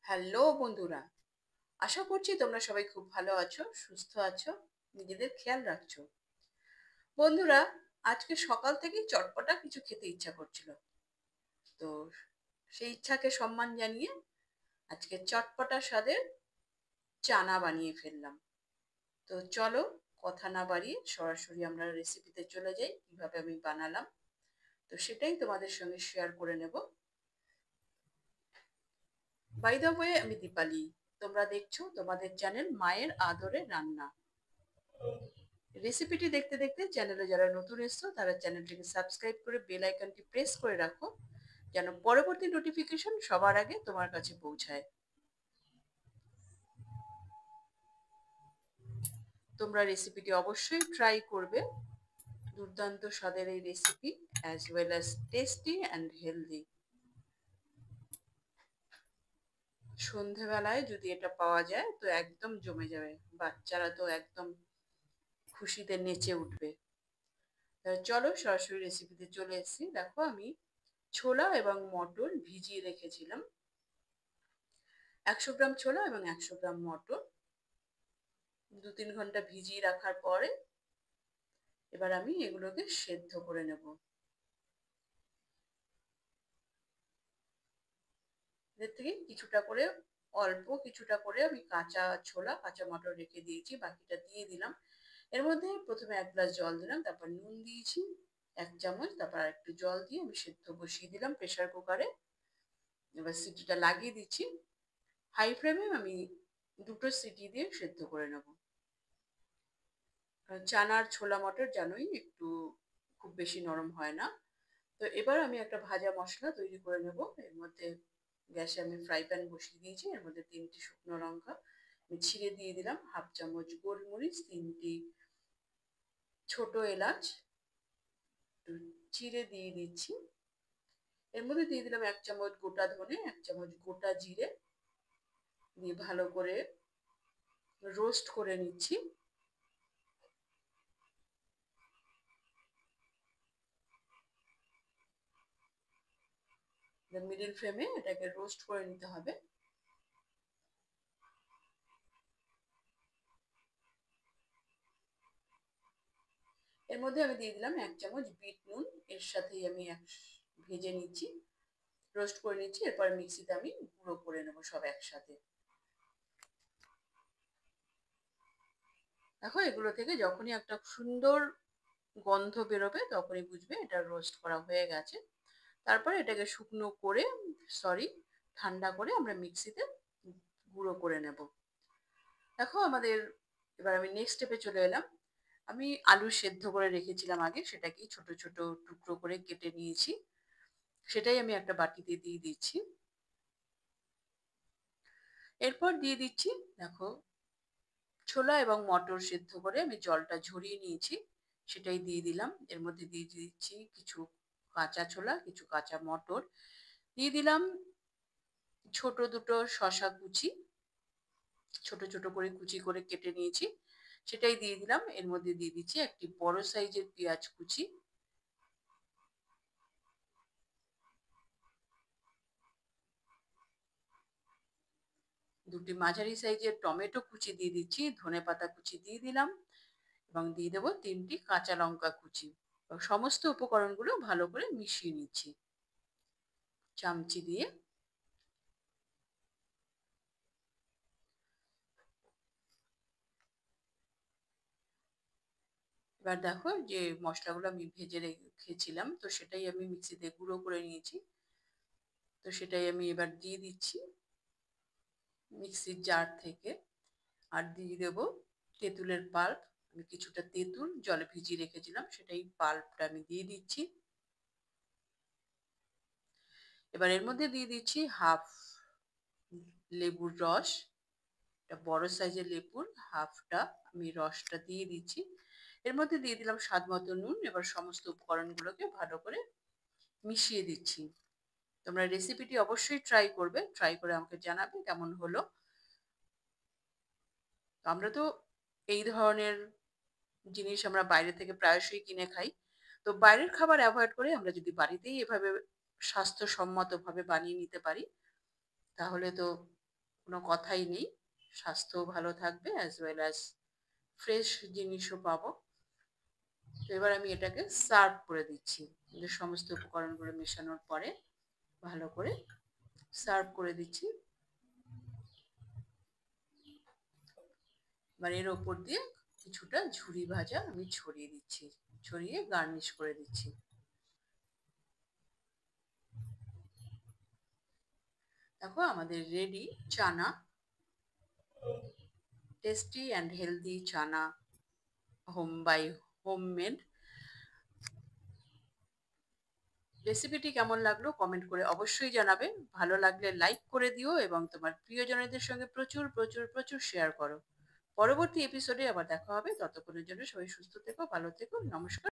Hello বন্ধুরা, আশা করছি তোমরা সবাই খুব ভালো আছো, সুস্থ আছো, নিজেদের খেয়াল রাখছো। বন্ধুরা, আজকে সকাল থেকেই চটপটা কিছু খেতে ইচ্ছা করছিল। তো সেই ইচ্ছাকে সম্মান জানিয়ে আজকে চটপটা স্বাদের চানা বানিয়ে ফেললাম। তো চলো, কথা না বাড়িয়ে সরাসরি আমরা রেসিপিতে চলে যাই, কিভাবে আমি বানালাম। তো সেটাই তোমাদের সঙ্গে শেয়ার করে নেব। বাই দ্য ওয়ে, আমি দীপালি। তোমরা দেখছো তোমাদের চ্যানেল মায়ের আদরে রান্না। রেসিপিটি দেখতে দেখতে চ্যানেলে যারা নতুন এসছো তারা চ্যানেলটিকে সাবস্ক্রাইব করে বেল আইকনটি প্রেস করে রাখো, যেন পরবর্তী নোটিফিকেশন সবার আগে তোমার কাছে পৌঁছায়। তোমরা রেসিপিটি অবশ্যই ট্রাই করবে। দুর্দান্ত স্বাদের এই recipe, as well as tasty and healthy. সন্ধেবেলায় যদি এটা পাওয়া যায় তো একদম জমে যাবে, বাচ্চারা তো একদম খুশিতে নেচে উঠবে। চলো সরাসরি রেসিপিতে চলে এসেছি। দেখো, আমি ছোলা এবং মটর ভিজিয়ে রেখেছিলাম। 100 গ্রাম ছোলা এবং 100 গ্রাম মটর 2-3 ঘন্টা ভিজিয়ে রাখার পরে এবার আমি এগুলোকে সেদ্ধ করে নেব। এদের থেকে কিছুটা করে আমি কাঁচা ছোলা কাঁচা মটর রেখে দিয়েছি, বাকিটা দিয়ে দিলাম। এর মধ্যে প্রথমে 1 গ্লাস জল দিলাম, তারপর নুন দিয়েছি 1 চামচ, তারপর আর একটু জল দিয়ে আমি সেদ্ধ বসিয়ে দিলাম প্রেসার কুকারে। এবার সিটিটা লাগিয়ে দিচ্ছি। হাই ফ্লেমে আমি 2টো সিটি দিয়ে সেদ্ধ করে নেব। চানার ছোলা মটর জানোই একটু খুব বেশি নরম হয় না। তো এবার আমি একটা ভাজা মশলা তৈরি করে নেব। এর মধ্যে গ্যাসে আমি ফ্রাই প্যান বসিয়ে দিয়েছি, এর মধ্যে 3টি শুকনো লঙ্কা আমি ছিঁড়ে দিয়ে দিলাম, 1/2 চামচ গোলমরিচ, 3টি ছোট এলাচ চিড়ে দিয়ে দিচ্ছি। এর মধ্যে দিয়ে দিলাম 1 চামচ গোটা ধনে, 1 চামচ গোটা জিরে দিয়ে ভালো করে রোস্ট করে নিচ্ছি। মিডিল ফ্লেমে এটাকে রোস্ট করে নিতে হবে। এর মধ্যে আমি দিয়ে দিলাম 1 চামচ বিট নুন, এর সাথেই আমি ভেজে নিচ্ছি, রোস্ট করে নিচ্ছি। এরপর মিক্সিতে আমি গুঁড়ো করে নেবো সব একসাথে। দেখো, এগুলো থেকে যখনই একটা সুন্দর গন্ধ বেরোবে তখনই বুঝবে এটা রোস্ট করা হয়ে গেছে। তারপর এটাকে ঠান্ডা করে আমরা মিক্সিতে গুঁড়ো করে নেব। দেখো, এবার আমি নেক্সট স্টেপে চলে এলাম। আমি আলু সেদ্ধ করে রেখেছিলাম আগে, সেটাকেই ছোট ছোট টুকরো করে কেটে নিয়েছি, সেটাই আমি একটা বাটিতে দিয়ে দিচ্ছি। এরপর দিয়ে দিচ্ছি, দেখো, ছোলা এবং মটর সেদ্ধ করে আমি জলটা ঝরিয়ে নিয়েছি, সেটাই দিয়ে দিলাম। এর মধ্যে দিয়ে দিচ্ছি কিছু কাঁচা ছোলা, কিছু কাঁচা মটর, দিয়ে দিলাম ছোট দুটো শসা কুচি, ছোট ছোট করে কুচি করে কেটে নিয়েছি, সেটাই দিয়ে দিলাম। এর মধ্যে দিয়ে দিচ্ছি একটি বড় সাইজের পেঁয়াজ কুচি, দুটি মাঝারি সাইজের টমেটো কুচি দিয়ে দিচ্ছি, ধনেপাতা কুচি দিয়ে দিলাম এবং দিয়ে দেবো 3টি কাঁচা লঙ্কা কুচি। সমস্ত উপকরণগুলো ভালো করে মিশিয়ে নিচ্ছি চামচি দিয়ে। এবার দেখো, যে মশলাগুলো আমি ভেজে রেখেছিলাম তো সেটাই আমি মিক্সিতে গুঁড়ো করে নিয়েছি, তো সেটাই আমি এবার দিয়ে দিচ্ছি মিক্সির জার থেকে। আর দিয়ে দেবো তেঁতুলের পাল্প। আমি কিছুটা তেঁতুল জলে ভিজিয়ে রেখেছিলাম, সেটাই পাল্পটা আমি দিয়ে দিচ্ছি। এবার এর মধ্যে দিয়ে দিচ্ছি হাফ লেবুর রস, একটা বড় সাইজের লেবুর হাফটা আমি রসটা দিয়ে দিচ্ছি। এর মধ্যে দিয়ে দিলাম স্বাদ মতো নুন। এবার সমস্ত উপকরণগুলোকে ভালো করে মিশিয়ে দিচ্ছি। তোমরা রেসিপিটি অবশ্যই ট্রাই করবে, ট্রাই করে আমাকে জানাবে কেমন হলো। আমরা তো এই ধরনের জিনিস আমরা বাইরে থেকে প্রায়শই কিনে খাই। তো বাইরের খাবার অ্যাভয়েড করে আমরা যদি বাড়িতেই এভাবে স্বাস্থ্যসম্মতভাবে বানিয়ে নিতে পারি তাহলে তো কোনো কথাই নেই। স্বাস্থ্যও ভালো থাকবে অ্যাজ ওয়েল অ্যাজ ফ্রেশ জিনিসও পাবো। তো এবার আমি এটাকে সার্ভ করে দিচ্ছি। যে সমস্ত উপকরণগুলো মেশানোর পরে ভালো করে সার্ভ করে দিচ্ছি। এবার এর ওপর দিয়ে কিছুটা ঝুরি ভাজা আমি ছড়িয়ে দিচ্ছি, ছড়িয়ে গার্নিশ করে দিচ্ছি। দেখো আমাদের ready chana, tasty and healthy chana, homemade. রেসিপিটি কেমন লাগলো কমেন্ট করে অবশ্যই জানাবে। ভালো লাগলে লাইক করে দিও এবং তোমার প্রিয়জনদের সঙ্গে প্রচুর প্রচুর প্রচুর শেয়ার করো। পরবর্তী এপিসোডে আবার দেখা হবে। ততক্ষণের জন্য সবাই সুস্থ থেকো, ভালো থেকো। নমস্কার।